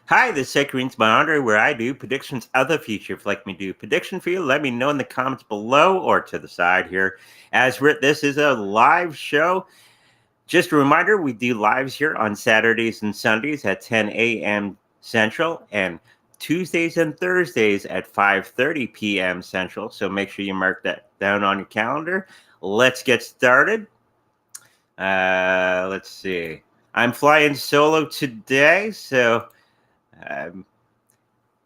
Hi, this is Secretary Andre, where I do predictions of the future. If you'd like me to do a prediction for you, let me know in the comments below or to the side here. This is a live show. Just a reminder, we do lives here on Saturdays and Sundays at 10 a.m. Central and Tuesdays and Thursdays at 5:30 p.m. Central. So make sure you mark that down on your calendar. Let's get started. Let's see. I'm flying solo today, so I'm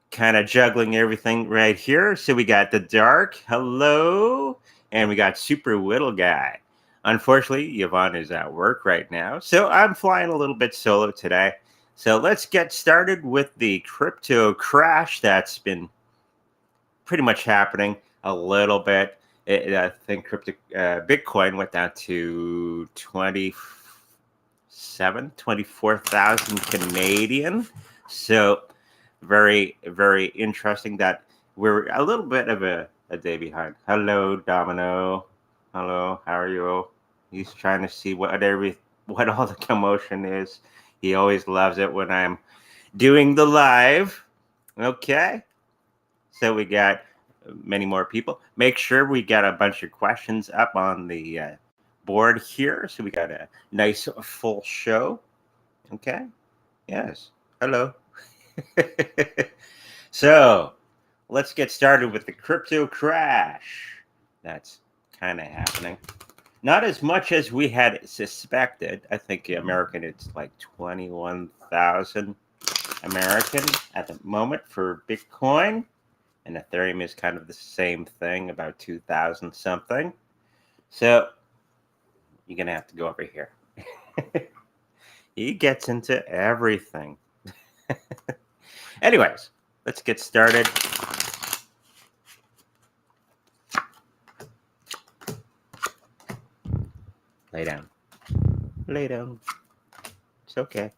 kind of juggling everything right here. So we got the Dark, hello, and we got Super Whittle Guy. Unfortunately, Yvonne is at work right now, so I'm flying a little bit solo today. So let's get started with the crypto crash that's been pretty much happening a little bit. I think Bitcoin went down to 24,000 Canadian. So very, very interesting that we're a little bit of a day behind. Hello, Domino. Hello, how are you? He's trying to see what all the commotion is. He always loves it when I'm doing the live. Okay. So we got many more people. Make sure we got a bunch of questions up on the board here. So we got a nice full show. Okay. Yes. Hello. So let's get started with the crypto crash. That's kind of happening. Not as much as we had suspected. I think American, it's like 21,000 American at the moment for Bitcoin. And Ethereum is kind of the same thing, about 2,000 something. So you're going to have to go over here. He gets into everything. Anyways, let's get started. Lay down. Lay down. It's okay.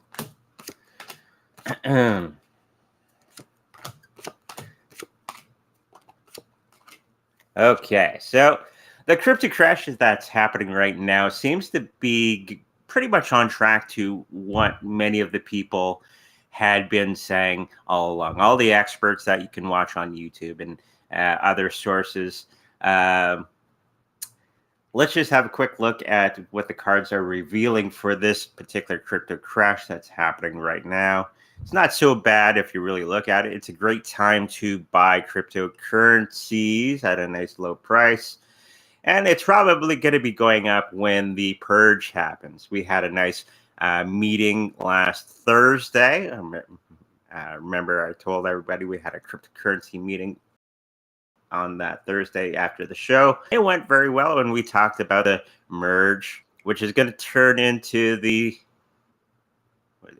Okay, so the crypto crash that's happening right now seems to be pretty much on track to what many of the people had been saying all along. All the experts that you can watch on YouTube and other sources. Let's just have a quick look at what the cards are revealing for this particular crypto crash that's happening right now. It's not so bad if you really look at it. It's a great time to buy cryptocurrencies at a nice low price. And it's probably going to be going up when the purge happens. We had a nice meeting last Thursday. Remember, I told everybody we had a cryptocurrency meeting on that Thursday after the show. It went very well, and we talked about the merge, which is going to turn into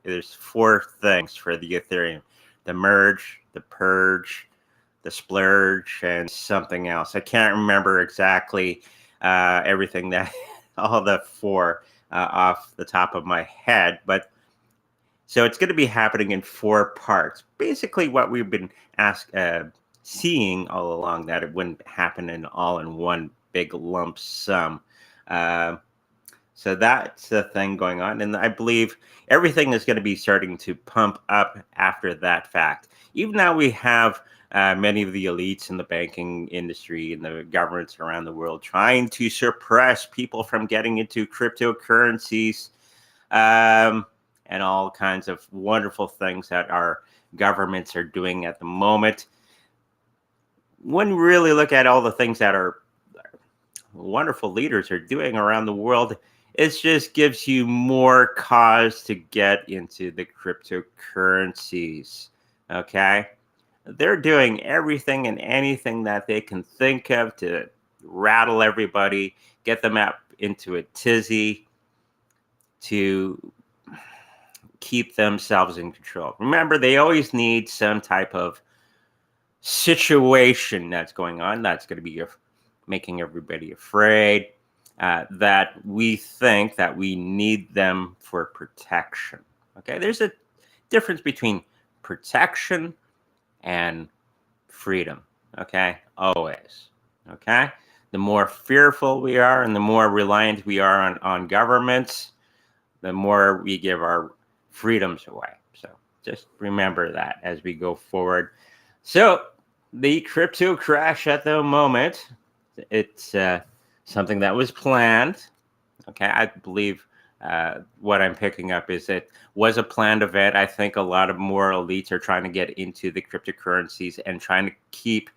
there's four things for the Ethereum: the merge, the purge, the splurge, and something else. I can't remember exactly everything that all the four off the top of my head, but so it's going to be happening in four parts. Basically, what we've been seeing all along, that it wouldn't happen in one big lump sum. So that's the thing going on. And I believe everything is going to be starting to pump up after that fact. Even now we have many of the elites in the banking industry and the governments around the world trying to suppress people from getting into cryptocurrencies and all kinds of wonderful things that our governments are doing at the moment. When you really look at all the things that our wonderful leaders are doing around the world, it just gives you more cause to get into the cryptocurrencies. Okay? They're doing everything and anything that they can think of to rattle everybody, get them up into a tizzy, to keep themselves in control. Remember, they always need some type of situation that's going on that's going to be making everybody afraid, that we think that we need them for protection. Okay, there's a difference between protection and freedom. Okay, always. Okay, the more fearful we are and the more reliant we are on governments, the more we give our freedoms away. So just remember that as we go forward. So the crypto crash at the moment, it's something that was planned. Okay, I believe what I'm picking up is it was a planned event. I think a lot of more elites are trying to get into the cryptocurrencies and trying to keep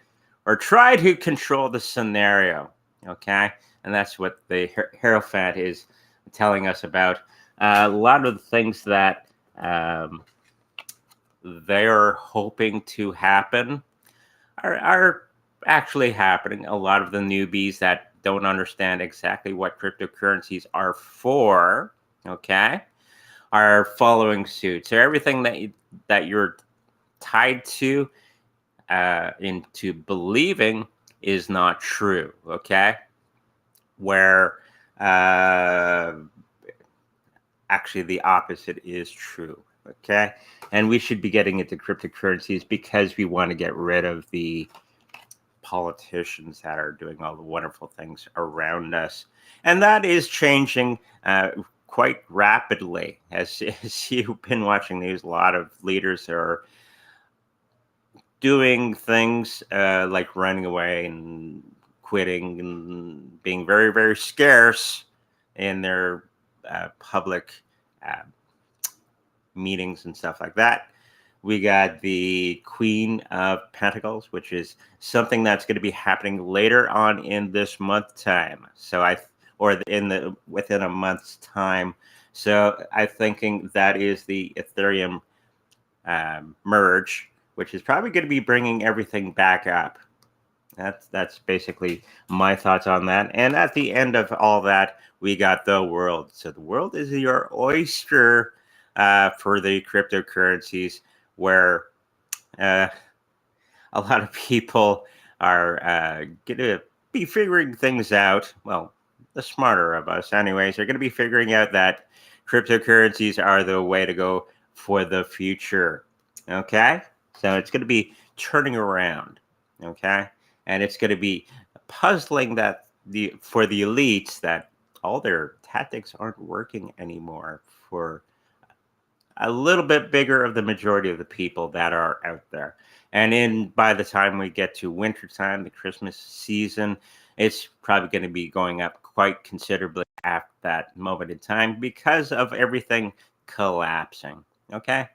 or try to control the scenario. Okay, and that's what the Hierophant is telling us about. A lot of the things that they're hoping to happen are actually happening. A lot of the newbies that don't understand exactly what cryptocurrencies are for, okay, are following suit. So everything that you're tied to into believing is not true, okay? Where actually the opposite is true, okay? And we should be getting into cryptocurrencies because we want to get rid of the politicians that are doing all the wonderful things around us. And that is changing quite rapidly. As you've been watching news, a lot of leaders are doing things like running away and quitting and being very, very scarce in their public uh, meetings and stuff like that. We got the Queen of Pentacles, which is something that's going to be happening later on in this month time. So within a month's time. So I'm thinking that is the Ethereum merge, which is probably going to be bringing everything back up. That's basically my thoughts on that. And at the end of all that, we got the world. So the world is your oyster for the cryptocurrencies, where a lot of people are going to be figuring things out. Well, the smarter of us, anyways, are going to be figuring out that cryptocurrencies are the way to go for the future. Okay, so it's going to be turning around. Okay, and it's going to be puzzling that for the elites that all their tactics aren't working anymore for a little bit bigger of the majority of the people that are out there. And by the time we get to wintertime, the Christmas season, it's probably going to be going up quite considerably at that moment in time because of everything collapsing. Okay,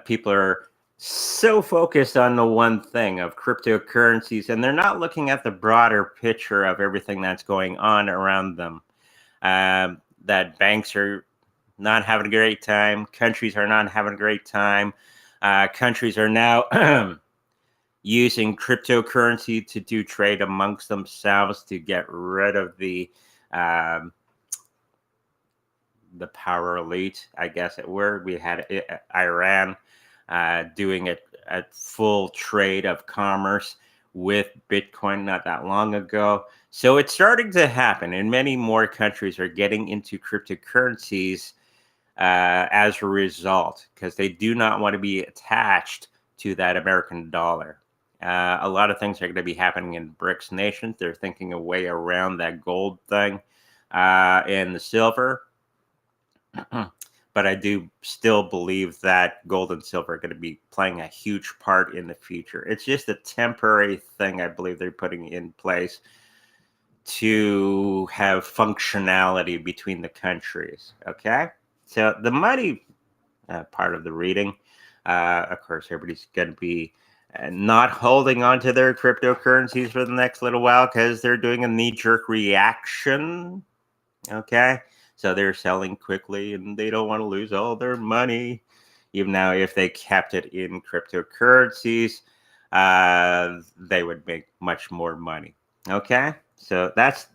people are so focused on the one thing of cryptocurrencies, and they're not looking at the broader picture of everything that's going on around them. That banks are not having a great time. Countries are not having a great time. Countries are now using cryptocurrency to do trade amongst themselves to get rid of the power elite, I guess it were. We had Iran doing a full trade of commerce with Bitcoin not that long ago. So it's starting to happen, and many more countries are getting into cryptocurrencies as a result, because they do not want to be attached to that American dollar. A lot of things are going to be happening in BRICS nations. They're thinking a way around that gold thing and the silver. But I do still believe that gold and silver are going to be playing a huge part in the future. It's just a temporary thing I believe they're putting in place to have functionality between the countries. Okay? So the money part of the reading, of course, everybody's going to be not holding on to their cryptocurrencies for the next little while because they're doing a knee-jerk reaction. Okay? So they're selling quickly and they don't want to lose all their money. Even now, if they kept it in cryptocurrencies, they would make much more money. Okay? So that's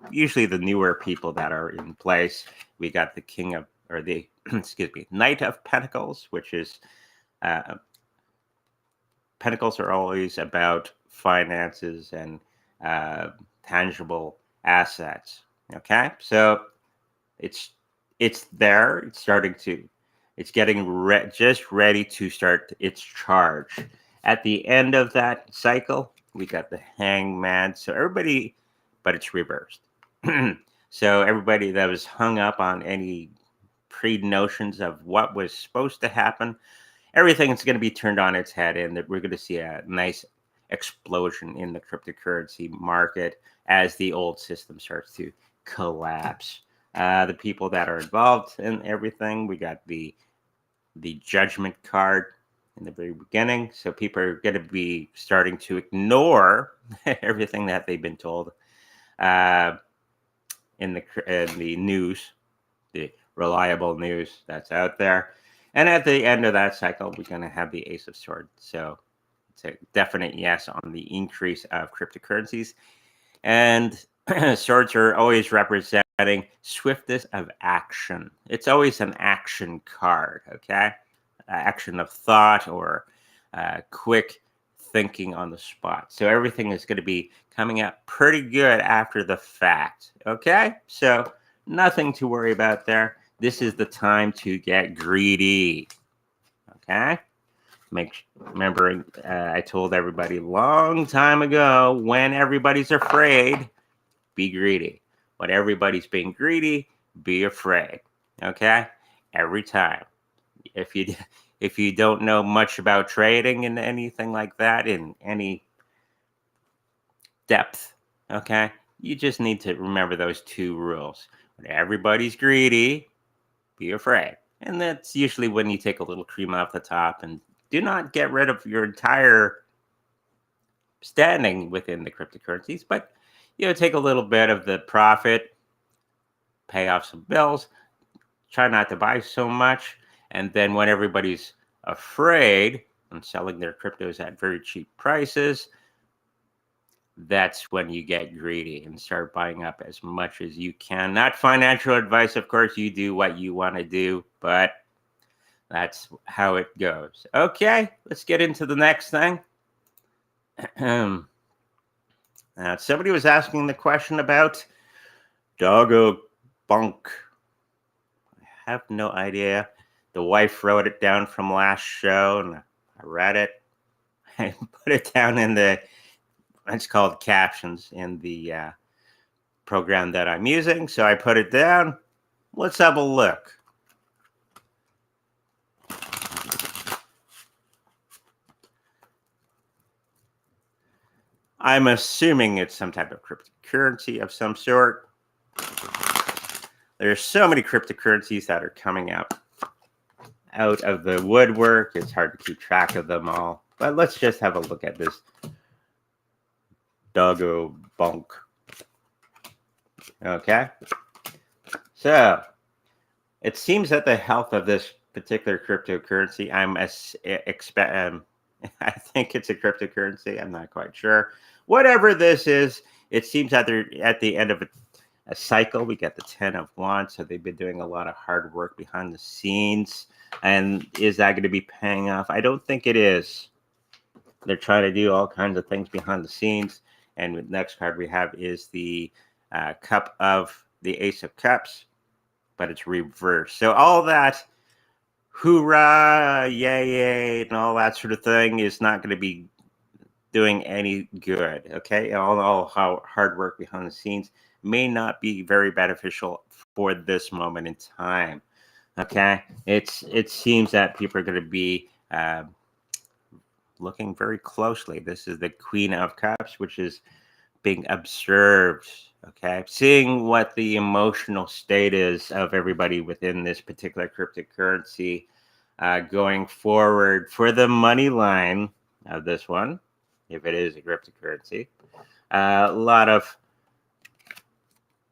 usually the newer people that are in place. We got the king of, or the, excuse me, Knight of Pentacles, which is, Pentacles are always about finances and tangible assets. Okay? So it's there. It's starting to. It's getting just ready to start its charge. At the end of that cycle, we got the Hangman. So everybody, but it's reversed. So everybody that was hung up on any pre-notions of what was supposed to happen, everything is going to be turned on its head, and that we're going to see a nice explosion in the cryptocurrency market as the old system starts to collapse. The people that are involved in everything, we got the judgment card in the very beginning. So people are going to be starting to ignore everything that they've been told in the news, the reliable news that's out there. And at the end of that cycle, we're going to have the Ace of Swords. So it's a definite yes on the increase of cryptocurrencies. And swords are always representing swiftness of action. It's always an action card, okay? Action of thought or quick thinking on the spot. So everything is going to be coming out pretty good after the fact, okay? So nothing to worry about there. This is the time to get greedy, okay? Remember, I told everybody a long time ago, when everybody's afraid, be greedy. When everybody's being greedy, be afraid, okay? Every time. If you don't know much about trading and anything like that in any depth, okay, you just need to remember those two rules. When everybody's greedy, be afraid. And that's usually when you take a little cream off the top, and do not get rid of your entire standing within the cryptocurrencies, but take a little bit of the profit, pay off some bills, try not to buy so much, and then when everybody's afraid and selling their cryptos at very cheap prices, that's when you get greedy and start buying up as much as you can. Not financial advice, of course. You do what you want to do, but that's how it goes. Okay, let's get into the next thing. Somebody was asking the question about Doggo Bunk. I have no idea. The wife wrote it down from last show, and I read it. I put it down in it's called captions in the program that I'm using. So I put it down. Let's have a look. I'm assuming it's some type of cryptocurrency of some sort. There's so many cryptocurrencies that are coming out of the woodwork. It's hard to keep track of them all. But let's just have a look at this Doggo Bunk. Okay. So it seems that the health of this particular cryptocurrency, I think it's a cryptocurrency. I'm not quite sure. Whatever this is, it seems that they're at the end of a cycle. We got the 10 of Wands, so they've been doing a lot of hard work behind the scenes. And is that going to be paying off? I don't think it is. They're trying to do all kinds of things behind the scenes. And the next card we have is the Cup of the Ace of Cups, but it's reversed. So all that hoorah, yay, and all that sort of thing is not going to be doing any good, okay? All how hard work behind the scenes may not be very beneficial for this moment in time, okay? It seems that people are going to be looking very closely. This is the Queen of Cups, which is being observed, okay? Seeing what the emotional state is of everybody within this particular cryptocurrency going forward for the money line of this one, if it is a cryptocurrency. A lot of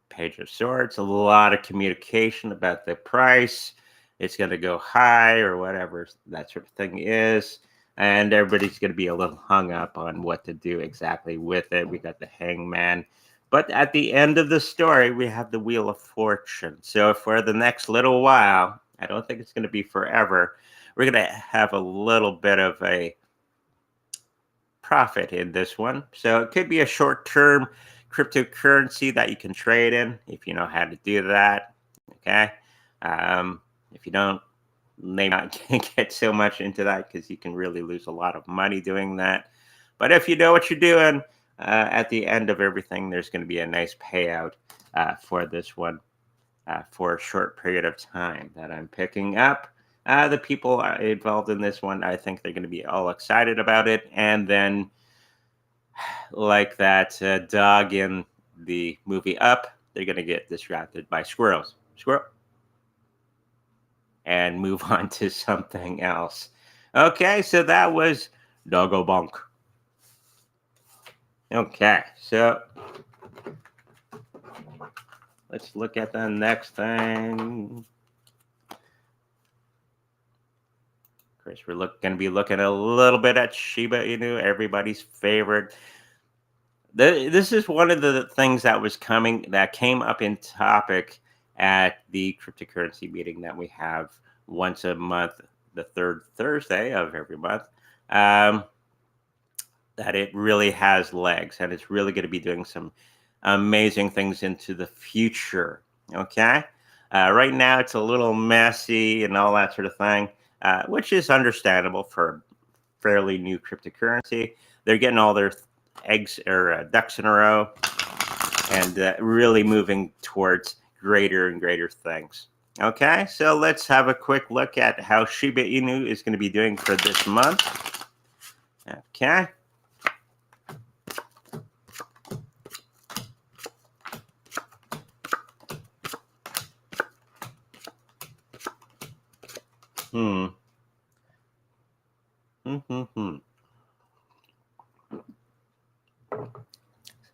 Page of Swords, a lot of communication about the price. It's going to go high or whatever that sort of thing is. And everybody's going to be a little hung up on what to do exactly with it. We got the Hangman. But at the end of the story, we have the Wheel of Fortune. So for the next little while, I don't think it's going to be forever, we're going to have a little bit of a profit in this one. So it could be a short-term cryptocurrency that you can trade in if you know how to do that. Okay. If you don't, may not get so much into that because you can really lose a lot of money doing that. But if you know what you're doing, at the end of everything, there's going to be a nice payout for this one. for a short period of time that I'm picking up. The people involved in this one, I think they're going to be all excited about it. And then, like that dog in the movie Up, they're going to get distracted by squirrels. Squirrel. And move on to something else. Okay, so that was Doggo Bunk. Okay, so let's look at the next thing. Of course, we're going to be looking a little bit at Shiba Inu, everybody's favorite. This is one of the things that came up in topic at the cryptocurrency meeting that we have once a month, the third Thursday of every month. That it really has legs and it's really going to be doing some amazing things into the future. Okay. Right now it's a little messy and all that sort of thing, which is understandable for fairly new cryptocurrency. They're getting all their eggs or ducks in a row and really moving towards greater and greater things. Okay, so let's have a quick look at how Shiba Inu is going to be doing for this month. Okay.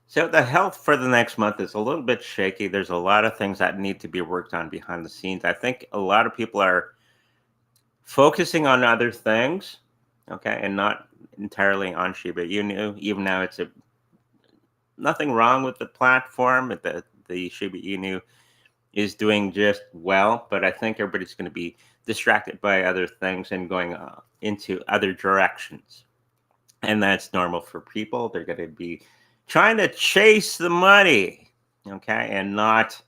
So the health for the next month is a little bit shaky. There's a lot of things that need to be worked on behind the scenes. I think a lot of people are focusing on other things, okay, and not entirely on Shiba Inu. Even now, nothing wrong with the platform. The Shiba Inu is doing just well, but I think everybody's going to be distracted by other things and going into other directions. And that's normal for people. They're going to be trying to chase the money, okay, and not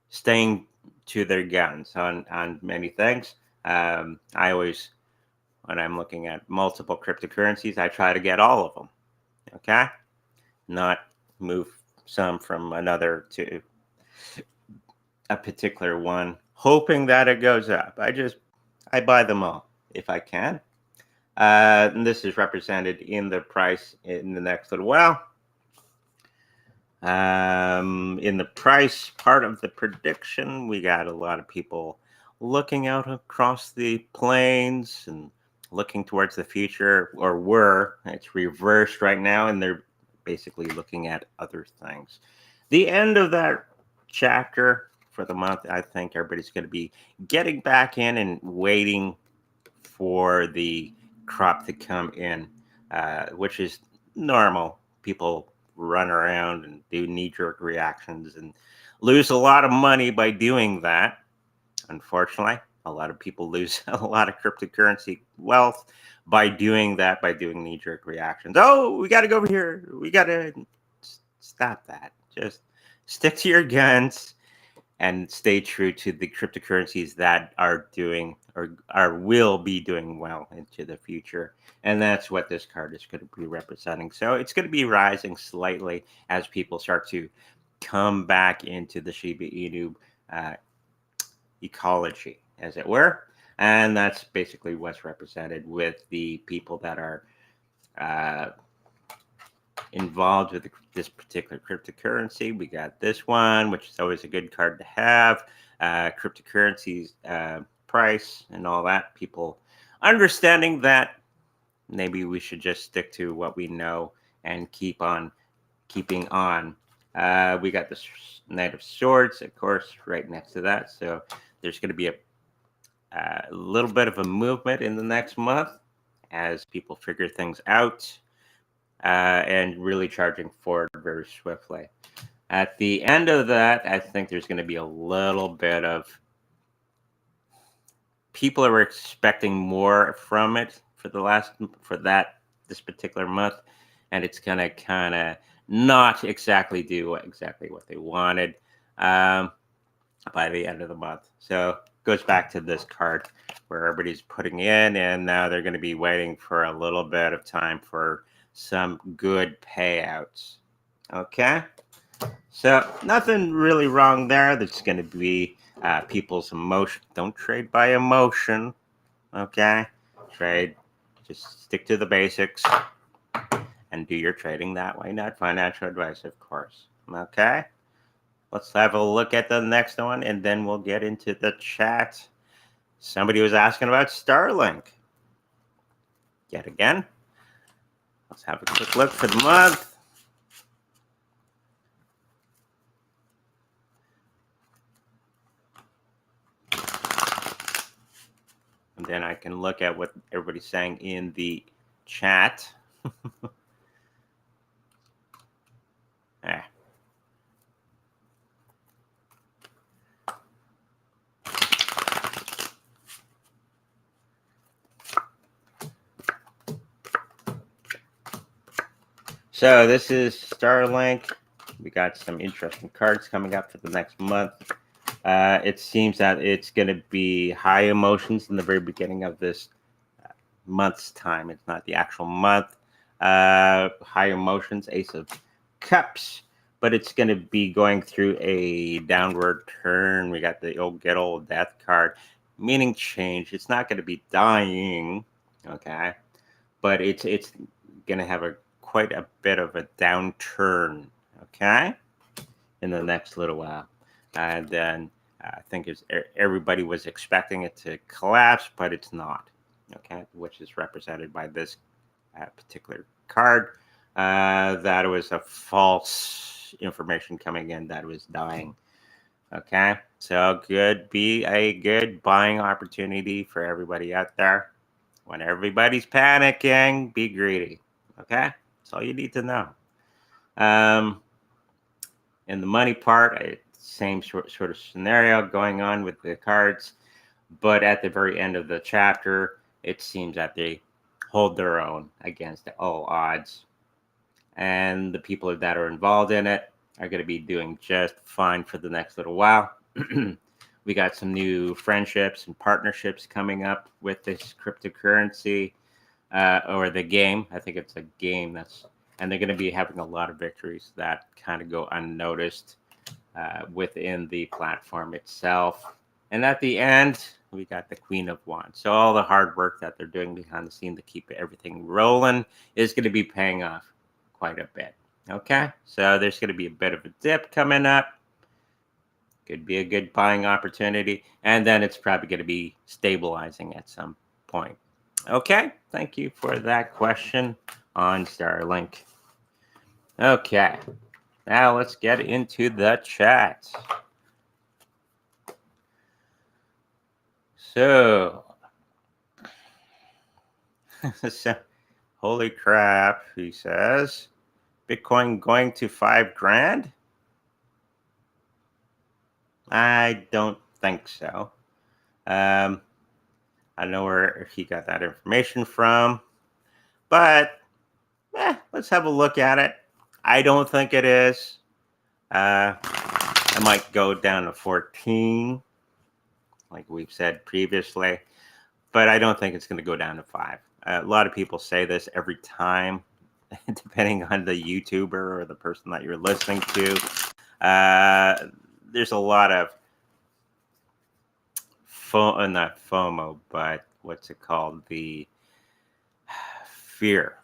staying to their guns on many things. I always, when I'm looking at multiple cryptocurrencies, I try to get all of them, okay, not move some from another to a particular one, hoping that it goes up. I buy them all if I can. And this is represented in the price in the next little while. In the price part of the prediction, we got a lot of people looking out across the plains and looking towards the future, or were. It's reversed right now, and they're basically looking at other things. The end of that chapter for the month, I think everybody's going to be getting back in and waiting for the crop to come in, which is normal. People run around and do knee-jerk reactions and lose a lot of money by doing that. Unfortunately, a lot of people lose a lot of cryptocurrency wealth by doing that, by doing knee-jerk reactions. Oh, we got to go over here. We got to stop that. Just stick to your guns and stay true to the cryptocurrencies that are doing or will be doing well into the future. And that's what this card is going to be representing. So it's going to be rising slightly as people start to come back into the Shiba Inu ecology, as it were. And that's basically what's represented with the people that are involved with this particular cryptocurrency. We got this one, which is always a good card to have. Cryptocurrencies price and all that. People understanding that maybe we should just stick to what we know and keep on keeping on. We got the Knight of Swords, of course, right next to that. So there's going to be a little bit of a movement in the next month as people figure things out. And really charging forward very swiftly. At the end of that, I think there's going to be a little bit of people are expecting more from it for this particular month, and it's going to kind of not exactly do what they wanted by the end of the month. So it goes back to this card where everybody's putting in, and now they're going to be waiting for a little bit of time for some good payouts. Okay, So nothing really wrong there. That's going to be people's emotion. Don't trade by emotion. Okay, trade. Just stick to the basics and do your trading that way. Not financial advice, of course. Okay. Let's have a look at the next one, and then we'll get into the chat. Somebody was asking about Starlink. Yet again. Let's have a quick look for the month. And then I can look at what everybody's saying in the chat. So this is Starlink. We got some interesting cards coming up for the next month. It seems that it's going to be high emotions in the very beginning of this month's time. It's not the actual month. High emotions, Ace of Cups, but it's going to be going through a downward turn. We got the get old death card, meaning change. It's not going to be dying, okay, but it's going to have quite a bit of a downturn, okay, in the next little while. And then I think everybody was expecting it to collapse, but it's not, okay, which is represented by this particular card. That was a false information coming in that was dying. Okay, so could be a good buying opportunity for everybody out there. When everybody's panicking, be greedy. Okay, that's all you need to know. In the money part, same sort of scenario going on with the cards, but at the very end of the chapter, it seems that they hold their own against all odds, and the people that are involved in it are going to be doing just fine for the next little while. We got some new friendships and partnerships coming up with this cryptocurrency or the game. I think it's a game and they're going to be having a lot of victories that kind of go unnoticed within the platform itself. And at the end, we got the Queen of Wands. So all the hard work that they're doing behind the scene to keep everything rolling is going to be paying off quite a bit. Okay, so there's going to be a bit of a dip coming up. Could be a good buying opportunity. And then it's probably going to be stabilizing at some point. Okay, thank you for that question on Starlink. Okay, now let's get into the chat. So, holy crap, he says. Bitcoin going to $5,000? I don't think so. I don't know where he got that information from, but let's have a look at it. I don't think it is. I might go down to 14, like we've said previously, but I don't think it's going to go down to 5. A lot of people say this every time, depending on the YouTuber or the person that you're listening to. There's a lot of not FOMO, but what's it called? The fear.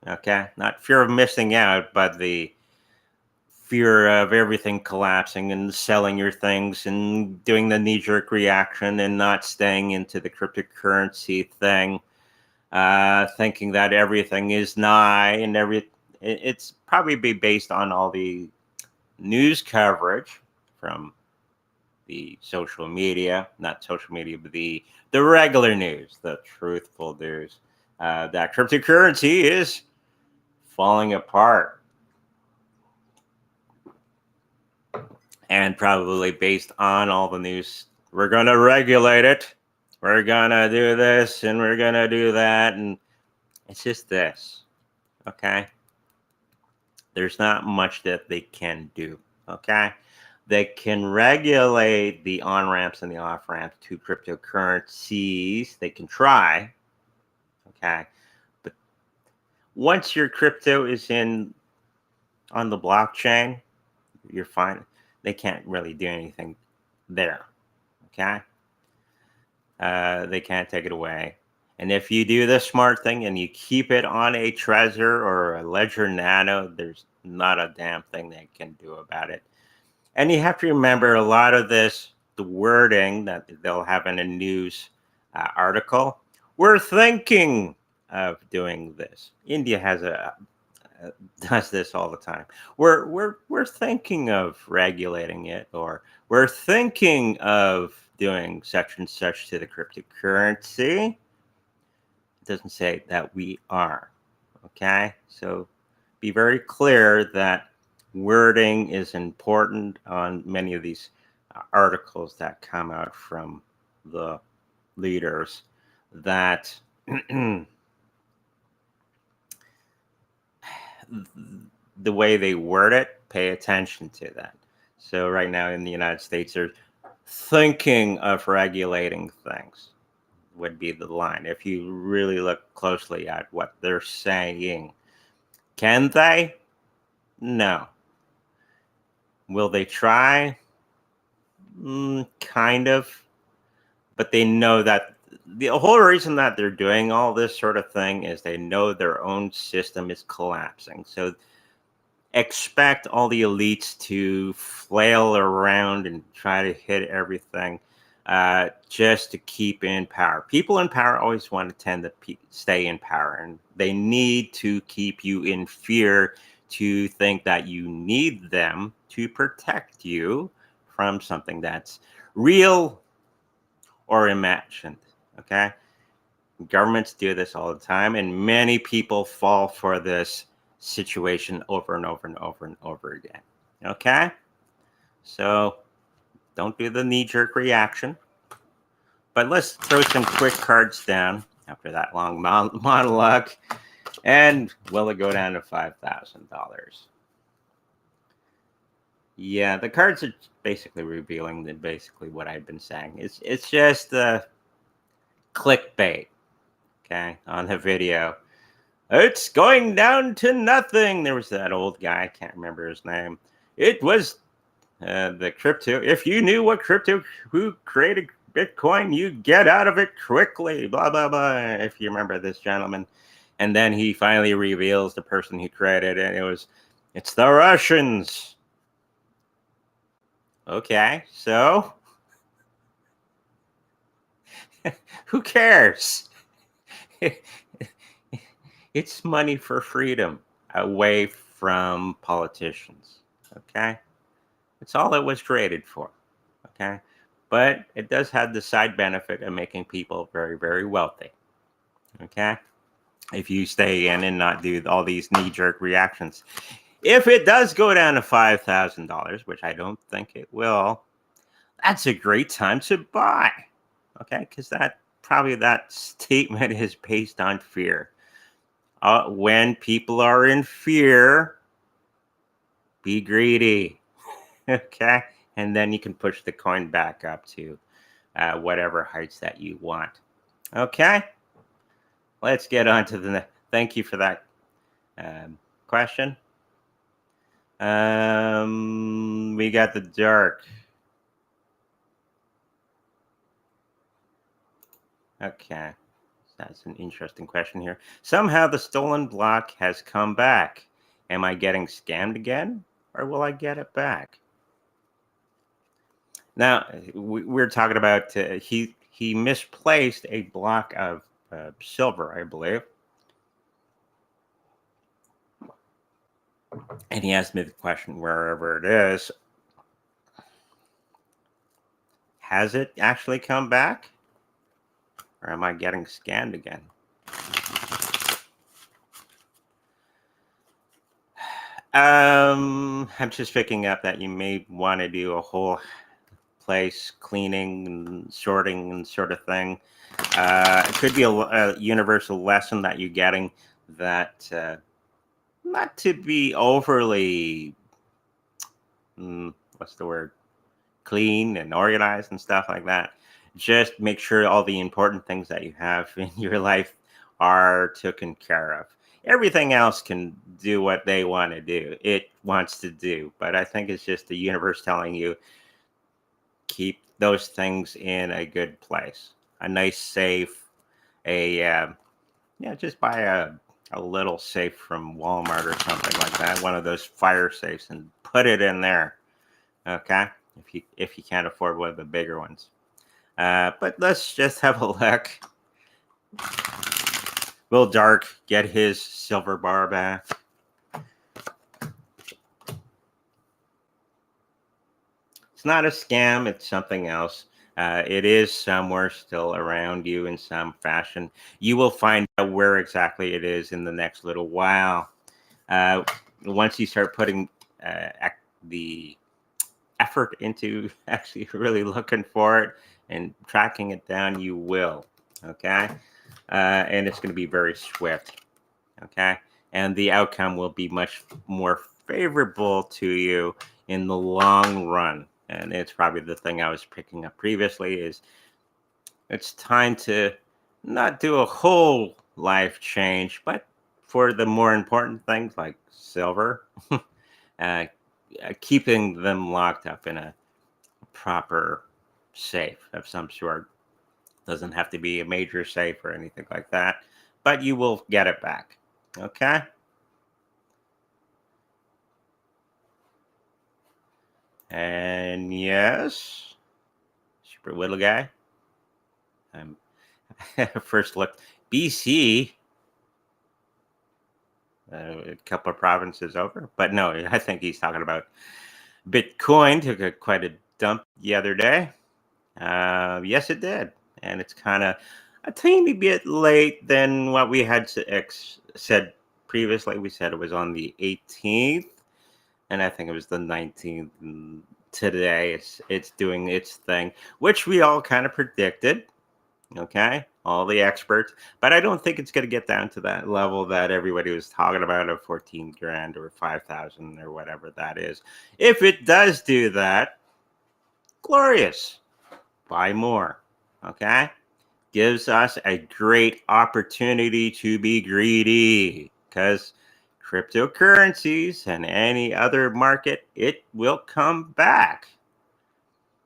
Okay, not fear of missing out, but the fear of everything collapsing and selling your things and doing the knee-jerk reaction and not staying into the cryptocurrency thing, thinking that everything is nigh and it's probably be based on all the news coverage from the social media, not social media, but the regular news, the truthful news, that cryptocurrency is falling apart. And probably based on all the news, we're going to regulate it. We're going to do this and we're going to do that. And it's just this. Okay. There's not much that they can do. Okay. They can regulate the on-ramps and the off-ramps to cryptocurrencies. They can try. Okay. But once your crypto is on the blockchain, you're fine. They can't really do anything there. Okay. They can't take it away. And if you do the smart thing and you keep it on a Trezor or a Ledger Nano, there's not a damn thing they can do about it. And you have to remember a lot of this, the wording that they'll have in a news article. We're thinking of doing this. India has does this all the time. We're thinking of regulating it, or we're thinking of doing such and such to the cryptocurrency. It doesn't say that we are. Okay, so be very clear that wording is important on many of these articles that come out from the leaders, that the way they word it, pay attention to that. So right now in the United States, they're thinking of regulating things, would be the line. If you really look closely at what they're saying, can they? No. Will they try? Kind of. But they know that the whole reason that they're doing all this sort of thing is they know their own system is collapsing. So expect all the elites to flail around and try to hit everything just to keep in power. People in power always want to tend to stay in power, and they need to keep you in fear to think that you need them to protect you from something that's real or imagined. Okay? Governments do this all the time, and many people fall for this situation over and over and over and over again. Okay? So don't do the knee-jerk reaction. But let's throw some quick cards down after that long monologue. And will it go down to $5,000? Yeah, the cards are basically revealing basically what I've been saying. It's just clickbait, okay, on the video. It's going down to nothing. There was that old guy, I can't remember his name. It was the crypto. If you knew what crypto, who created Bitcoin, you get out of it quickly, blah, blah, blah. If you remember this gentleman. And then he finally reveals the person who created it. It's the Russians. Okay, so who cares? It's money for freedom away from politicians. Okay, it's all it was created for. Okay, but it does have the side benefit of making people very, very wealthy. Okay, if you stay in and not do all these knee-jerk reactions. If it does go down to $5,000, which I don't think it will, that's a great time to buy. Okay, because that statement is based on fear. When people are in fear, be greedy. Okay, and then you can push the coin back up to whatever heights that you want. Okay, let's get on to the. Thank you for that question. We got the dark. Okay, that's an interesting question here. Somehow the stolen block has come back. Am I getting scammed again, or will I get it back? Now we're talking about he misplaced a block of silver, I believe. And he asked me the question, wherever it is, has it actually come back? Or am I getting scammed again? I'm just picking up that you may want to do a whole place cleaning and sorting and sort of thing. It could be a universal lesson that you're getting, that not to be overly, what's the word, clean and organized and stuff like that. Just make sure all the important things that you have in your life are taken care of. Everything else can do what they want to do. It wants to do, but I think it's just the universe telling you keep those things in a good place, a nice safe, a just buy a little safe from Walmart or something like that, one of those fire safes, and put it in there. Okay, if you can't afford one of the bigger ones. But let's just have a look. Will Dark get his silver bar back? It's not a scam. It's something else. It is somewhere still around you in some fashion. You will find out where exactly it is in the next little while. Once you start putting the effort into actually really looking for it and tracking it down, you will. Okay. And it's going to be very swift. Okay. And the outcome will be much more favorable to you in the long run. And it's probably the thing I was picking up previously is it's time to not do a whole life change, but for the more important things like silver, keeping them locked up in a proper safe of some sort. Doesn't have to be a major safe or anything like that, but you will get it back. Okay. And yes, super little guy. I'm first look BC, a couple of provinces over, but no, I think he's talking about Bitcoin. Took quite a dump the other day. Yes, it did, and it's kind of a tiny bit late than what we had said previously. We said it was on the 18th, and I think it was the 19th. And today, it's doing its thing, which we all kind of predicted. Okay, all the experts, but I don't think it's going to get down to that level that everybody was talking about of 14 grand or 5,000 or whatever that is. If it does do that, glorious. Buy more. Okay, gives us a great opportunity to be greedy because cryptocurrencies and any other market, it will come back.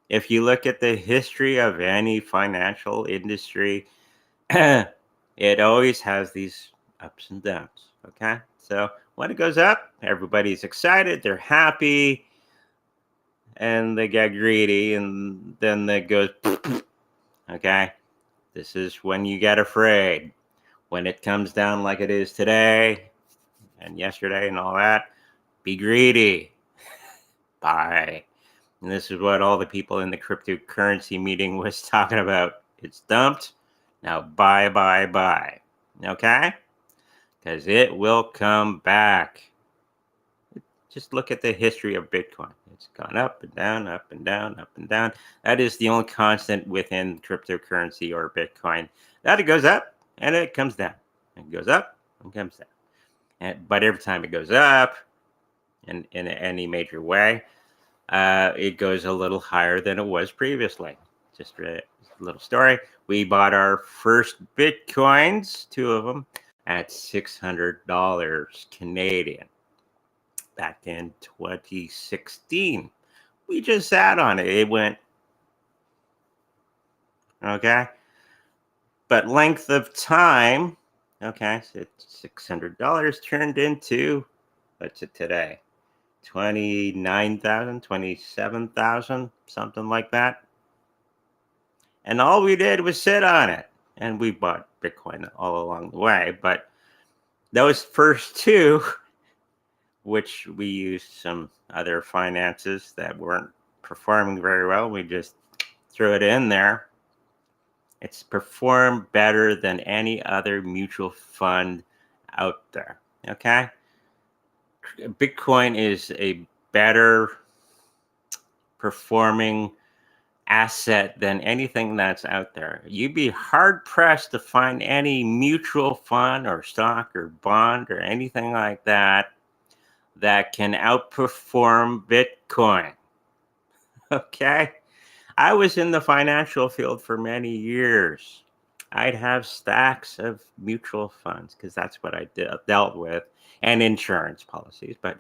If you look at the history of any financial industry, it always has these ups and downs. Okay. So when it goes up, everybody's excited, they're happy, and they get greedy, and then it goes, okay. This is when you get afraid. When it comes down like it is today and yesterday and all that, be greedy. Buy. And this is what all the people in the cryptocurrency meeting was talking about. It's dumped. Now buy, buy, buy. Okay? Because it will come back. Just look at the history of Bitcoin. It's gone up and down, up and down, up and down. That is the only constant within cryptocurrency or Bitcoin. That it goes up and it comes down. It goes up and comes down. But every time it goes up in any major way, it goes a little higher than it was previously. Just a little story. We bought our first Bitcoins, 2 of them, at $600 Canadian back in 2016. We just sat on it. It went, okay. But length of time, okay, so $600 turned into, what's it today? 29,000, 27,000, something like that. And all we did was sit on it. And we bought Bitcoin all along the way. But those first 2, which we used some other finances that weren't performing very well, we just threw it in there. It's performed better than any other mutual fund out there. Okay? Bitcoin is a better performing asset than anything that's out there. You'd be hard pressed to find any mutual fund or stock or bond or anything like that that can outperform Bitcoin. Okay? I was in the financial field for many years. I'd have stacks of mutual funds because that's what I dealt with, and insurance policies. But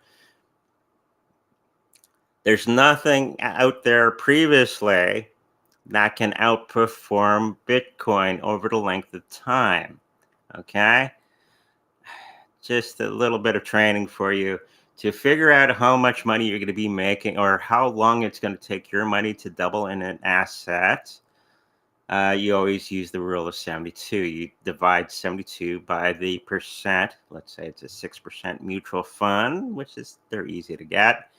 there's nothing out there previously that can outperform Bitcoin over the length of time. Okay? Just a little bit of training for you to figure out how much money you're going to be making or how long it's going to take your money to double in an asset. You always use the rule of 72. You divide 72 by the percent. Let's say it's a 6% mutual fund, which is they're easy to get.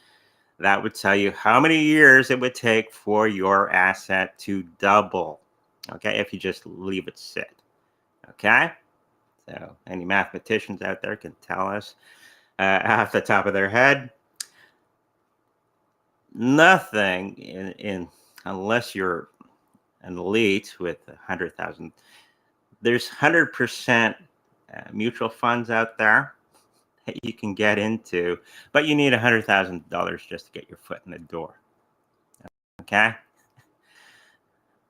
That would tell you how many years it would take for your asset to double. Okay, if you just leave it sit. Okay, so any mathematicians out there can tell us off the top of their head. Nothing in unless you're an elite with 100,000. There's 100% mutual funds out there that you can get into, but you need $100,000 just to get your foot in the door. Okay.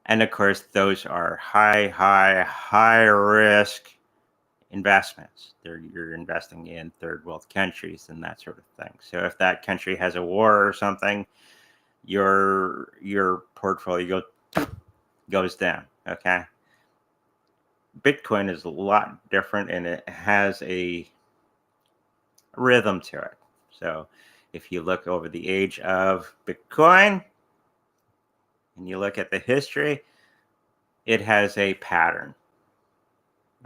And of course, those are high risk investments. You're investing in third world countries and that sort of thing. So if that country has a war or something, your portfolio goes down. Okay. Bitcoin is a lot different and it has a rhythm to it. So if you look over the age of Bitcoin and you look at the history, it has a pattern.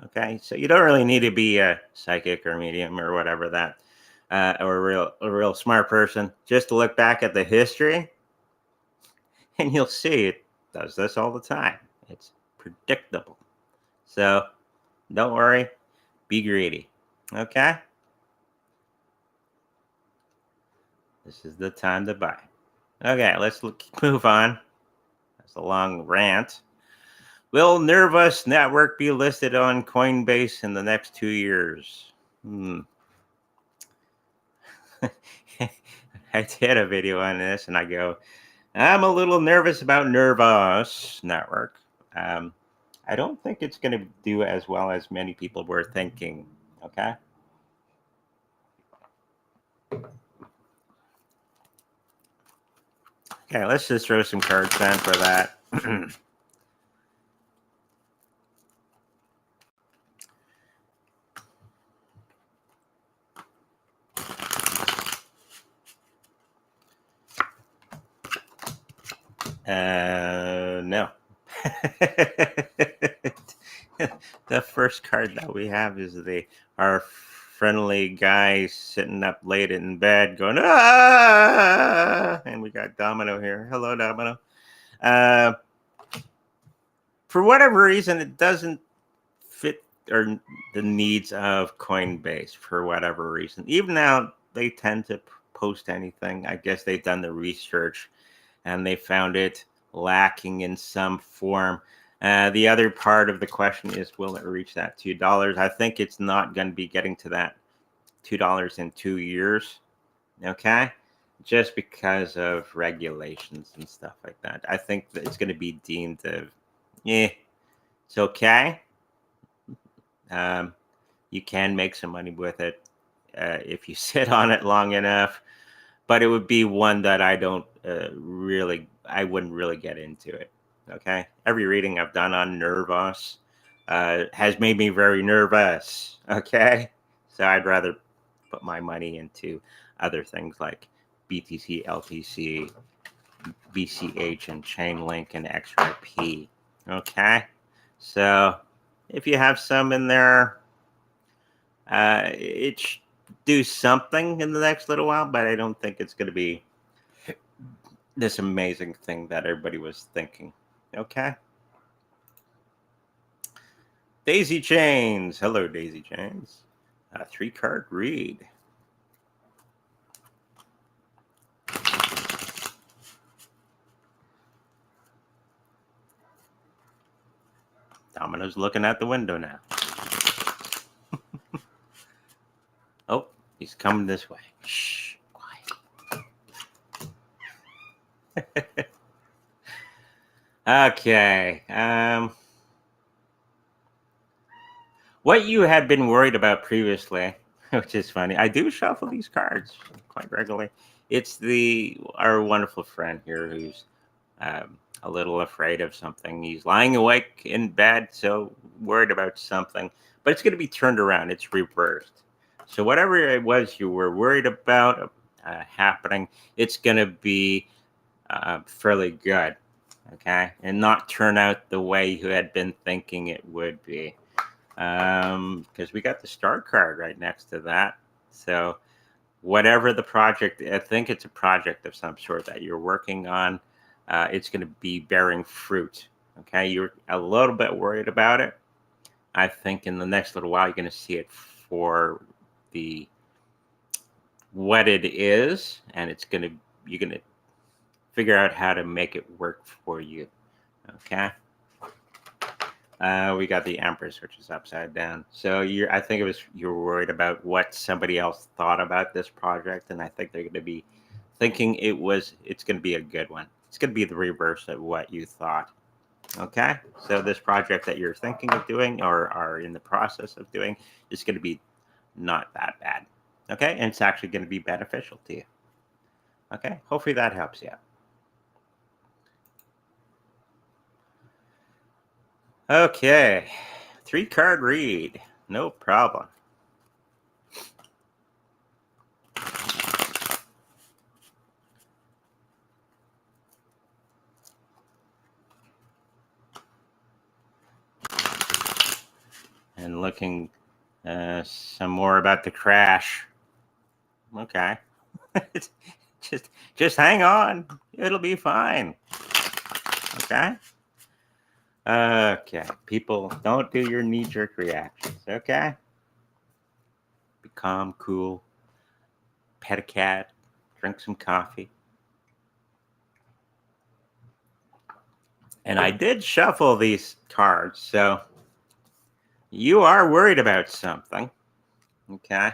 Okay, so you don't really need to be a psychic or medium or whatever that, or a real smart person, just to look back at the history, and you'll see it does this all the time. It's predictable. So don't worry, be greedy. Okay, this is the time to buy. Okay, let's move on. That's a long rant. Will Nervous Network be listed on Coinbase in the next 2 years? I did a video on this and I go, I'm a little nervous about Nervous Network. I don't think it's going to do as well as many people were thinking. Okay. Okay, let's just throw some cards in for that. No. The first card that we have is our friendly guy sitting up late in bed going, ah! And we got Domino here. Hello, Domino. For whatever reason, it doesn't fit or the needs of Coinbase for whatever reason. Even now, they tend to post anything. I guess they've done the research and they found it lacking in some form. The other part of the question is, will it reach that $2? I think it's not going to be getting to that $2 in 2 years. Okay. Just because of regulations and stuff like that. I think that it's going to be deemed of, it's okay. You can make some money with it if you sit on it long enough, but it would be one that I wouldn't really get into it. Okay. Every reading I've done on Nervous has made me very nervous. Okay. So I'd rather put my money into other things like BTC, LTC, BCH, and Chainlink and XRP. Okay. So if you have some in there, it should do something in the next little while, but I don't think it's going to be this amazing thing that everybody was thinking. Okay. Daisy Chains. Hello, Daisy Chains. 3-card read. Domino's looking out the window now. Oh, he's coming this way. Shh, quiet. Okay. what you had been worried about previously, which is funny. I do shuffle these cards quite regularly. It's our wonderful friend here who's a little afraid of something. He's lying awake in bed, so worried about something. But it's going to be turned around. It's reversed. So whatever it was you were worried about happening, it's going to be fairly good, okay, and not turn out the way you had been thinking it would be. Because we got the star card right next to that. So whatever the project, I think it's a project of some sort that you're working on, it's going to be bearing fruit. Okay, you're a little bit worried about it. I think in the next little while, you're going to see it for what it is, and you're going to figure out how to make it work for you. Okay. We got the Empress, which is upside down. So I think you're worried about what somebody else thought about this project, and I think they're going to be thinking it's going to be a good one. It's going to be the reverse of what you thought. Okay, so this project that you're thinking of doing or are in the process of doing is going to be not that bad. Okay, and it's actually going to be beneficial to you. Okay, hopefully that helps you. Okay, 3-card read, no problem. And looking some more about the crash. Okay, just hang on, it'll be fine. Okay. Okay, people, don't do your knee-jerk reactions. Okay. Be calm, cool, pet a cat, drink some coffee. And I did shuffle these cards, so you are worried about something. Okay.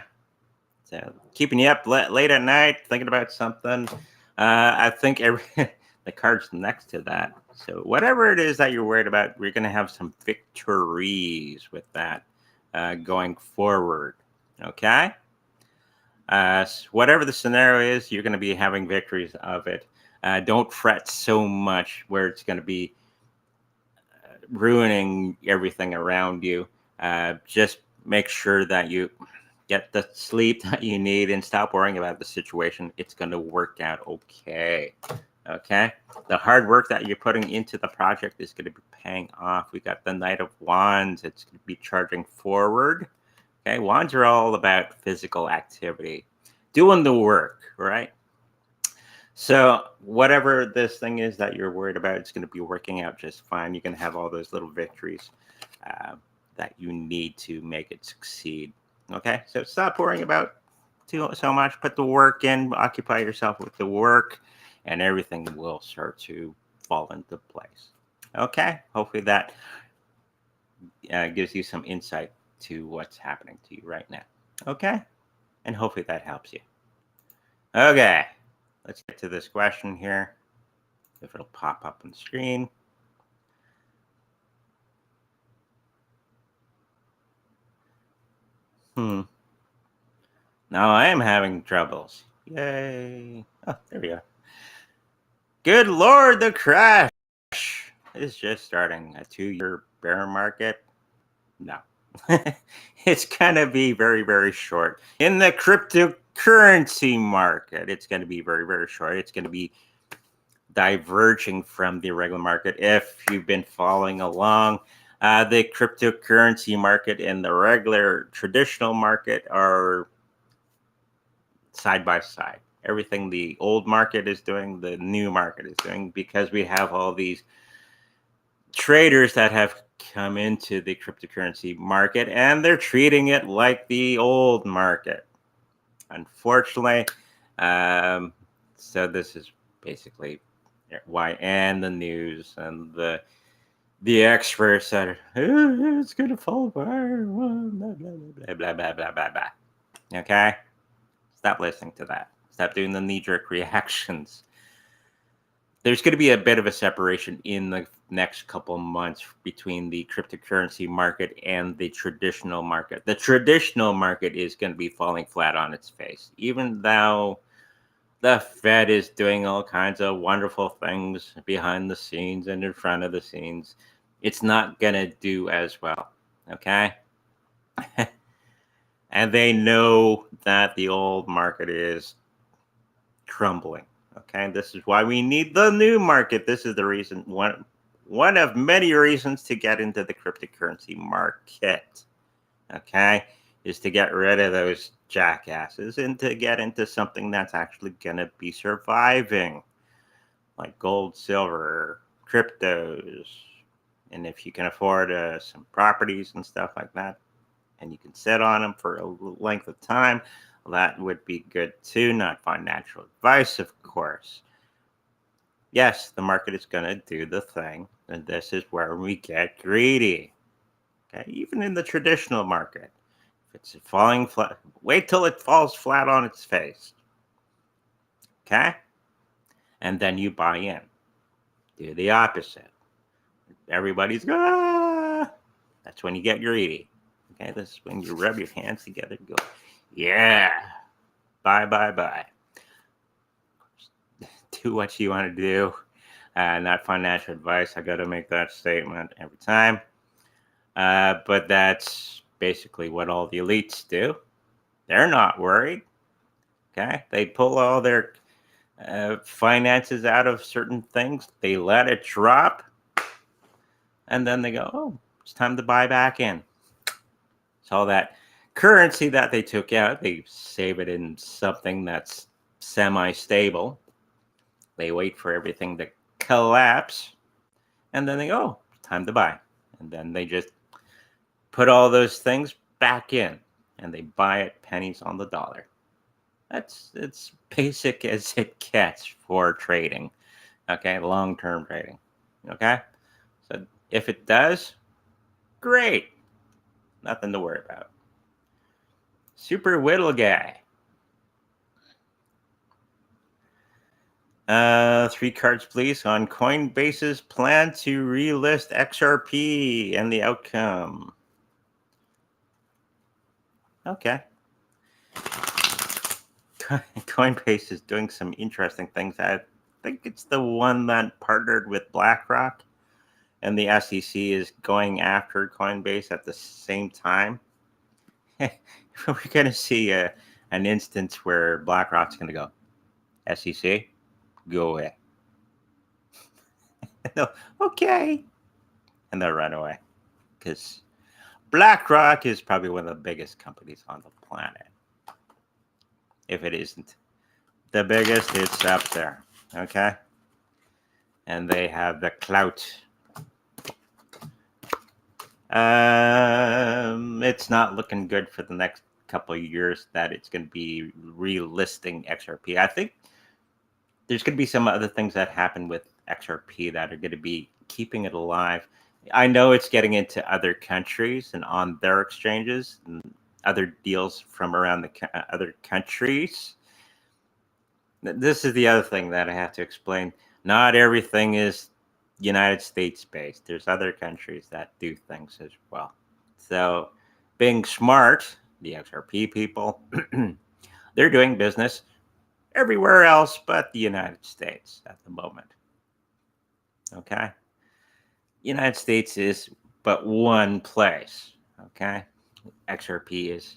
So keeping you up late at night, thinking about something. I think the cards next to that. So whatever it is that you're worried about, we're going to have some victories with that going forward. Okay. Whatever the scenario is, you're going to be having victories of it. Don't fret so much where it's going to be ruining everything around you. Just make sure that you get the sleep that you need and stop worrying about the situation. It's going to work out okay. Okay. The hard work that you're putting into the project is going to be paying off. We got the Knight of Wands. It's going to be charging forward. Okay. Wands are all about physical activity, doing the work, right? So whatever this thing is that you're worried about, it's going to be working out just fine. You're going to have all those little victories that you need to make it succeed. Okay, so stop worrying about so much. Put the work in, occupy yourself with the work, and everything will start to fall into place. Okay, hopefully that gives you some insight to what's happening to you right now. Okay, and hopefully that helps you. Okay, let's get to this question here. If it'll pop up on the screen. Now I am having troubles. Yay. Oh, there we go. Good Lord, the crash is just starting. A 2-year bear market? No. It's going to be very, very short. In the cryptocurrency market, it's going to be very, very short. It's going to be diverging from the regular market. If you've been following along, the cryptocurrency market and the regular traditional market are side by side. Everything the old market is doing, the new market is doing, because we have all these traders that have come into the cryptocurrency market and they're treating it like the old market, unfortunately. So this is basically why, and the news and the experts that are, it's going to fall apart, blah, blah, blah, blah, blah, blah, blah. Okay? Stop listening to that. Stop doing the knee-jerk reactions. there's going to be a bit of a separation in the next couple months between the cryptocurrency market and the traditional market. The traditional market is going to be falling flat on its face, even though the Fed is doing all kinds of wonderful things behind the scenes and in front of the scenes. It's not going to do as well. Okay. And they know that the old market is crumbling. Okay. This is why we need the new market. This is the reason, one of many reasons to get into the cryptocurrency market. Okay. Is to get rid of those jackasses and to get into something that's actually going to be surviving, like gold, silver, cryptos. And if you can afford some properties and stuff like that, and you can sit on them for a length of time, that would be good too. Not financial advice, of course. Yes, the market is going to do the thing, and this is where we get greedy. Okay, even in the traditional market. It's falling flat. Wait till it falls flat on its face. Okay? And then you buy in. Do the opposite. Everybody's that's when you get greedy. Okay? This is when you rub your hands together and go, yeah. Buy, buy, buy. Do what you want to do. Not financial advice. I got to make that statement every time. But that's basically what all the elites do. They're not worried. Okay, they pull all their finances out of certain things. They let it drop, and then they go, "Oh, it's time to buy back in." So all that currency that they took out, they save it in something that's semi-stable. They wait for everything to collapse, and then they go, "Oh, time to buy," and then they just put all those things back in, and they buy it pennies on the dollar. It's basic as it gets for trading. Okay, long-term trading. Okay, so if it does, great, nothing to worry about. Super Whittle guy. 3 cards, please, on Coinbase's plan to relist XRP and the outcome. Okay. Coinbase is doing some interesting things. I think it's the one that partnered with BlackRock, and the SEC is going after Coinbase at the same time. We're going to see an instance where BlackRock's going to go, SEC, go away. Okay. And they'll run away. Because BlackRock is probably one of the biggest companies on the planet. If it isn't the biggest, it's up there. Okay? And they have the clout. It's not looking good for the next couple of years that it's going to be relisting XRP. I think there's going to be some other things that happen with XRP that are going to be keeping it alive. I know it's getting into other countries and on their exchanges and other deals from around the other countries. This is the other thing that I have to explain. Not everything is United States based. There's other countries that do things as well. So being smart, the XRP people, they're doing business everywhere else but the United States at the moment. Okay? United States is but one place. Okay? XRP is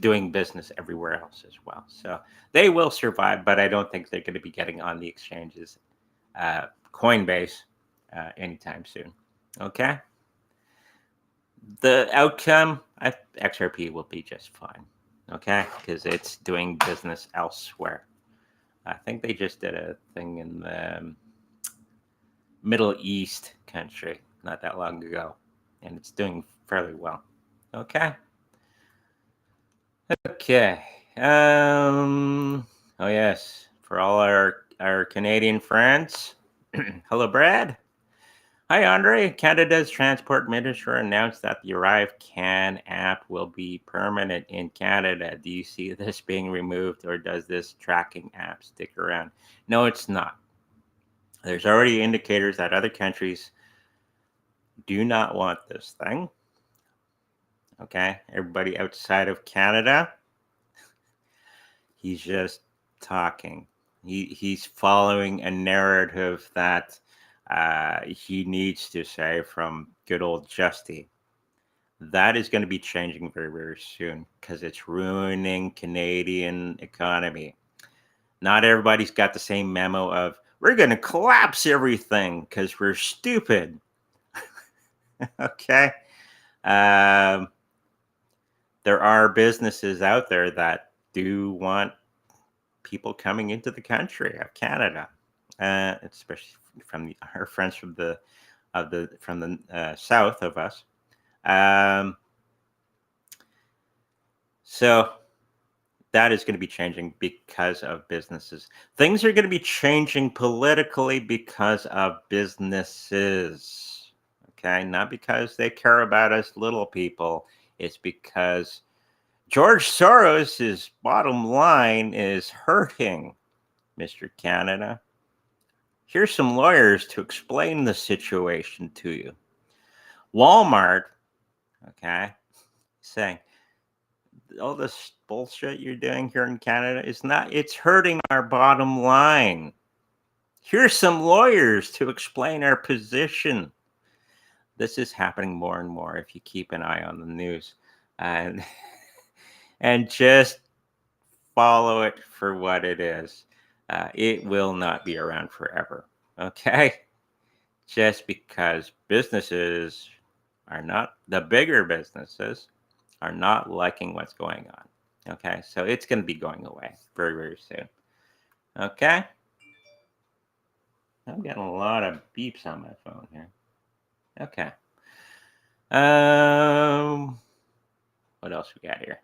doing business everywhere else as well. So they will survive, but I don't think they're going to be getting on the exchanges, Coinbase, anytime soon. Okay? The outcome, XRP will be just fine. Okay? Because it's doing business elsewhere. I think they just did a thing in the Middle East country not that long ago, and it's doing fairly well. Okay. Okay. Oh yes, for all our Canadian friends. Hello, Brad. Hi, Andre. Canada's Transport Minister announced that the Arrive Can app will be permanent in Canada. Do you see this being removed, or does this tracking app stick around? No, it's not. There's already indicators that other countries do not want this thing. Okay, everybody outside of Canada, he's just talking. He's following a narrative that he needs to say from good old Justy. That is going to be changing very, very soon because it's ruining Canadian economy. Not everybody's got the same memo of we're going to collapse everything because we're stupid. Okay. Um, there are businesses out there that do want people coming into the country of Canada, especially from our friends from the south of us. Um, so that is going to be changing because of businesses. Things are going to be changing politically because of businesses. Okay, not because they care about us little people. It's because George Soros's bottom line is hurting, Mr. Canada. Here's some lawyers to explain the situation to you. Walmart, okay, saying all this bullshit you're doing here in Canada is not, it's hurting our bottom line. Here's some lawyers to explain our position. This is happening more and more if you keep an eye on the news. And and just follow it for what it is. It will not be around forever. Okay? Just because businesses are not, the bigger businesses are not liking what's going on. Okay? So it's going to be going away very, very soon. Okay? I'm getting a lot of beeps on my phone here. Okay. What else we got here?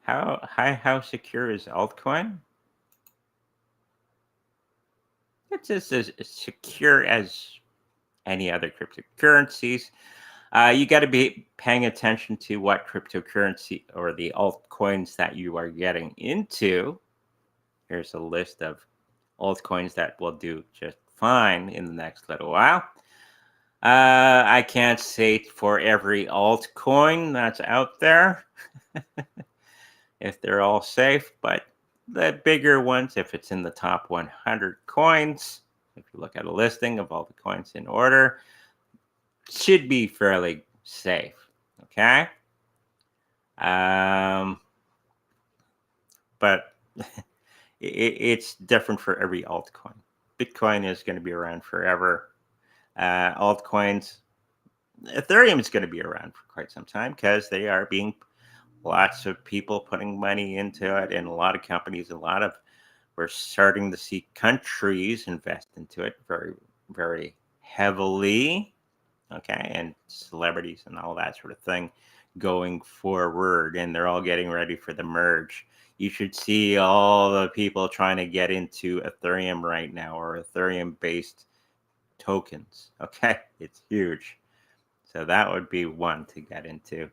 How secure is Altcoin? It's just as secure as any other cryptocurrencies. You got to be paying attention to what cryptocurrency or the altcoins that you are getting into. Here's a list of altcoins that will do just fine in the next little while. I can't say for every altcoin that's out there if they're all safe, but the bigger ones, if it's in the top 100 coins, if you look at a listing of all the coins in order, should be fairly safe. Okay. But it's different for every altcoin. Bitcoin is going to be around forever. Altcoins, Ethereum is going to be around for quite some time because they are being lots of people putting money into it, and a lot of companies, we're starting to see countries invest into it very, very heavily. Okay, and celebrities and all that sort of thing going forward, and they're all getting ready for the merge. You should see all the people trying to get into Ethereum right now, or Ethereum based tokens. Okay, it's huge. So that would be one to get into.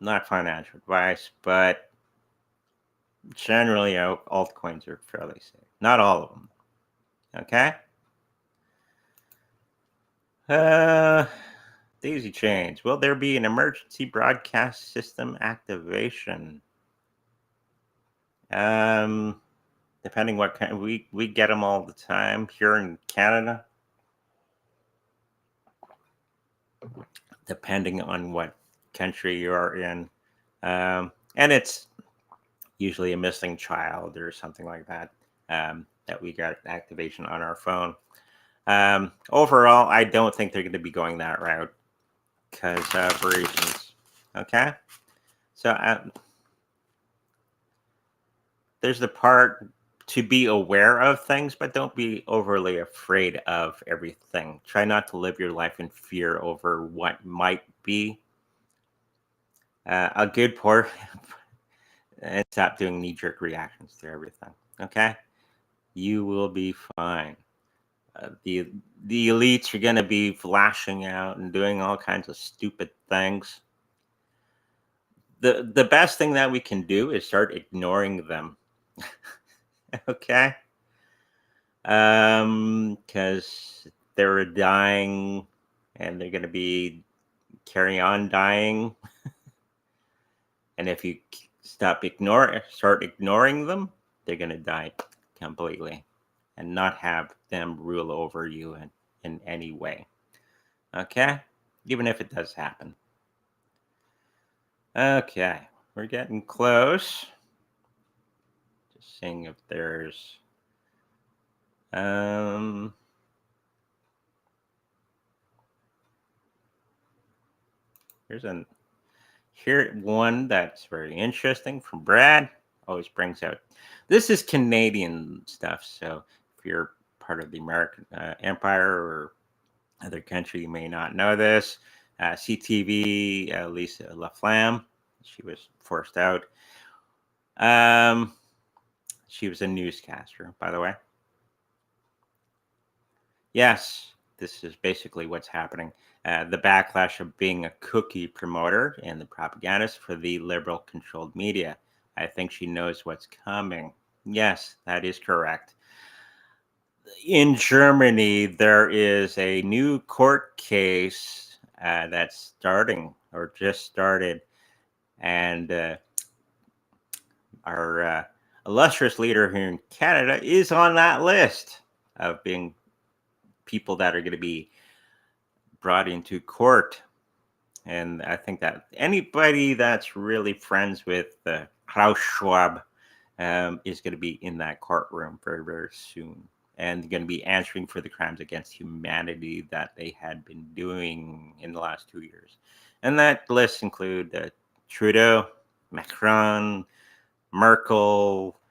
Not financial advice, but generally altcoins are fairly safe. Not all of them. Okay. Daisy chains. Will there be an emergency broadcast system activation? Depending what kind, we get them all the time here in Canada. Depending on what country you are in, and it's usually a missing child or something like that. That we got activation on our phone. Overall, I don't think they're going to be going that route because for reasons. Okay, so there's the part to be aware of things, but don't be overly afraid of everything. Try not to live your life in fear over what might be. A good port and stop doing knee-jerk reactions to everything. Okay, you will be fine. The elites are going to be flashing out and doing all kinds of stupid things. The best thing that we can do is start ignoring them. Okay? Because they're dying and they're going to be carry on dying. And if you start ignoring them, they're going to die completely and not have them rule over you in any way. Okay? Even if it does happen. Okay. We're getting close. Just seeing if there's here's one that's very interesting from Brad. Always brings out. This is Canadian stuff. So if you're part of the American Empire or other country, you may not know this. CTV, Lisa Laflamme, she was forced out. She was a newscaster, by the way. Yes, this is basically what's happening. The backlash of being a cookie promoter and the propagandist for the liberal-controlled media. I think she knows what's coming. Yes, that is correct. In Germany, there is a new court case that's starting or just started. And our illustrious leader here in Canada is on that list of being people that are going to be brought into court. And I think that anybody that's really friends with Klaus Schwab is going to be in that courtroom very, very soon. And going to be answering for the crimes against humanity that they had been doing in the last 2 years. And that list include Trudeau, Macron, Merkel,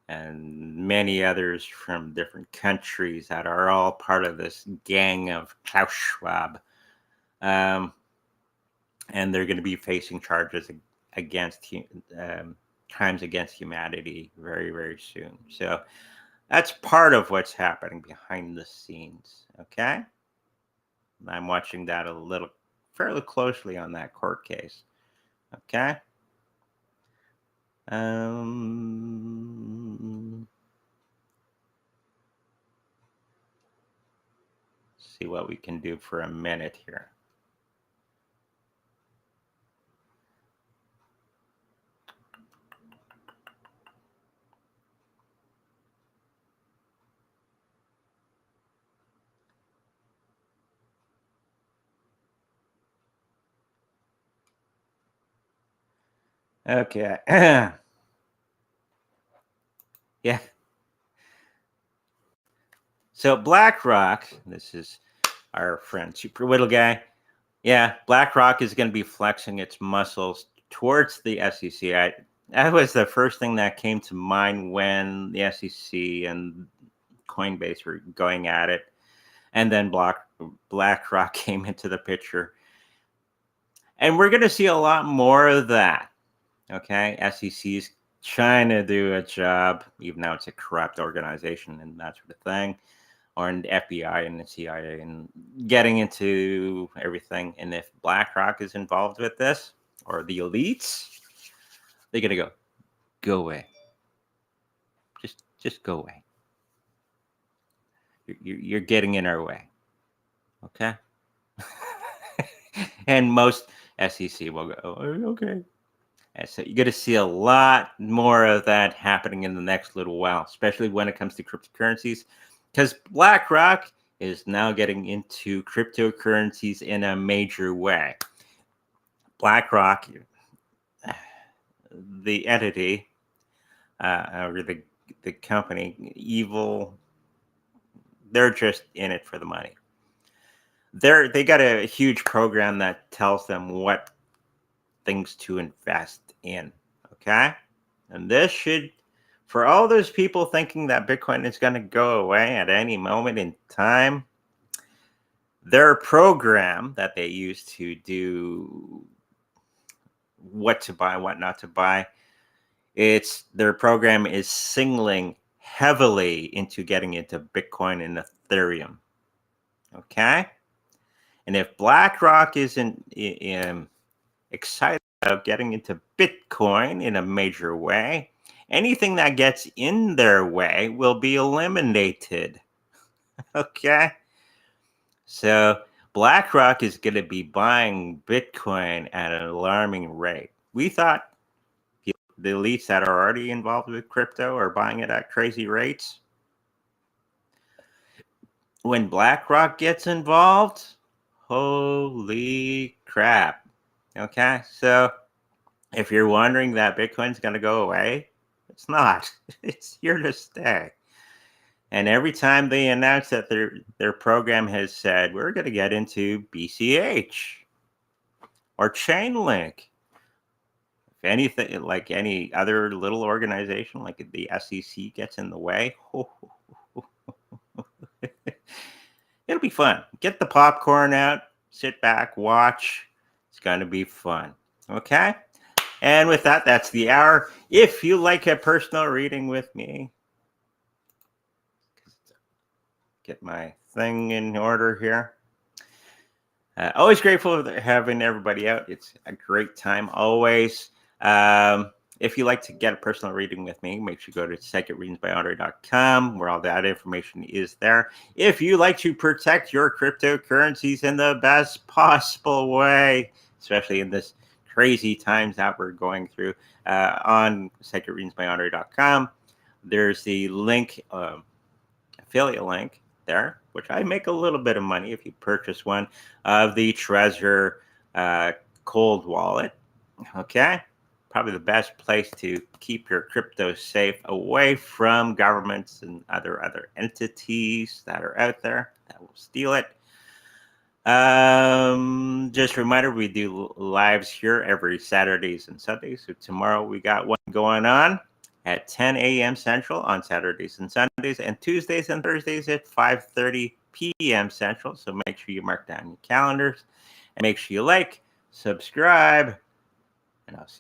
and many others from different countries that are all part of this gang of Klaus Schwab. And they're going to be facing charges against crimes against humanity very, very soon. So that's part of what's happening behind the scenes. Okay. I'm watching that fairly closely on that court case. Okay. See what we can do for a minute here. Okay. Yeah. So BlackRock, this is our friend Super Whittle guy. Yeah, BlackRock is going to be flexing its muscles towards the SEC. That was the first thing that came to mind when the SEC and Coinbase were going at it. And then BlackRock came into the picture. And we're going to see a lot more of that. Okay, SEC's trying to do a job, even though it's a corrupt organization and that sort of thing, or an FBI and the CIA and getting into everything. And if BlackRock is involved with this, or the elites, they're gonna go away. Just go away. You're getting in our way. Okay. And most SEC will go, oh, okay. And so you're going to see a lot more of that happening in the next little while, especially when it comes to cryptocurrencies, because BlackRock is now getting into cryptocurrencies in a major way. BlackRock, the entity, or the company, evil, they're just in it for the money. They got a huge program that tells them what things to invest in. Okay. And this should, for all those people thinking that Bitcoin is going to go away at any moment in time, their program that they use to do what to buy, what not to buy, their program is signaling heavily into getting into Bitcoin and Ethereum. Okay? And if BlackRock isn't excited about getting into Bitcoin in a major way, anything that gets in their way will be eliminated. Okay? So BlackRock is going to be buying Bitcoin at an alarming rate. We thought the elites that are already involved with crypto are buying it at crazy rates. When BlackRock gets involved, holy crap. Okay, so if you're wondering that Bitcoin's going to go away, it's not. It's here to stay. And every time they announce that their program has said, we're going to get into BCH or Chainlink, if anything, like any other little organization, like the SEC gets in the way, it'll be fun. Get the popcorn out, sit back, watch. It's going to be fun. Okay? And with that, that's the hour. If you like a personal reading with me, get my thing in order here. Always grateful for having everybody out. It's a great time always. If you like to get a personal reading with me, make sure you go to psychicreadingsbyandre.com where all that information is there. If you like to protect your cryptocurrencies in the best possible way, especially in this crazy times that we're going through, on psychicreadingsbyandre.com, there's the link, affiliate link there, which I make a little bit of money if you purchase one of the Trezor cold wallet. Okay, probably the best place to keep your crypto safe away from governments and other entities that are out there that will steal it. Just a reminder, we do lives here every Saturdays and Sundays. So tomorrow we got one going on at 10 a.m. Central on Saturdays and Sundays, and Tuesdays and Thursdays at 5:30 p.m. Central. So make sure you mark down your calendars and make sure you like, subscribe, and I'll see you.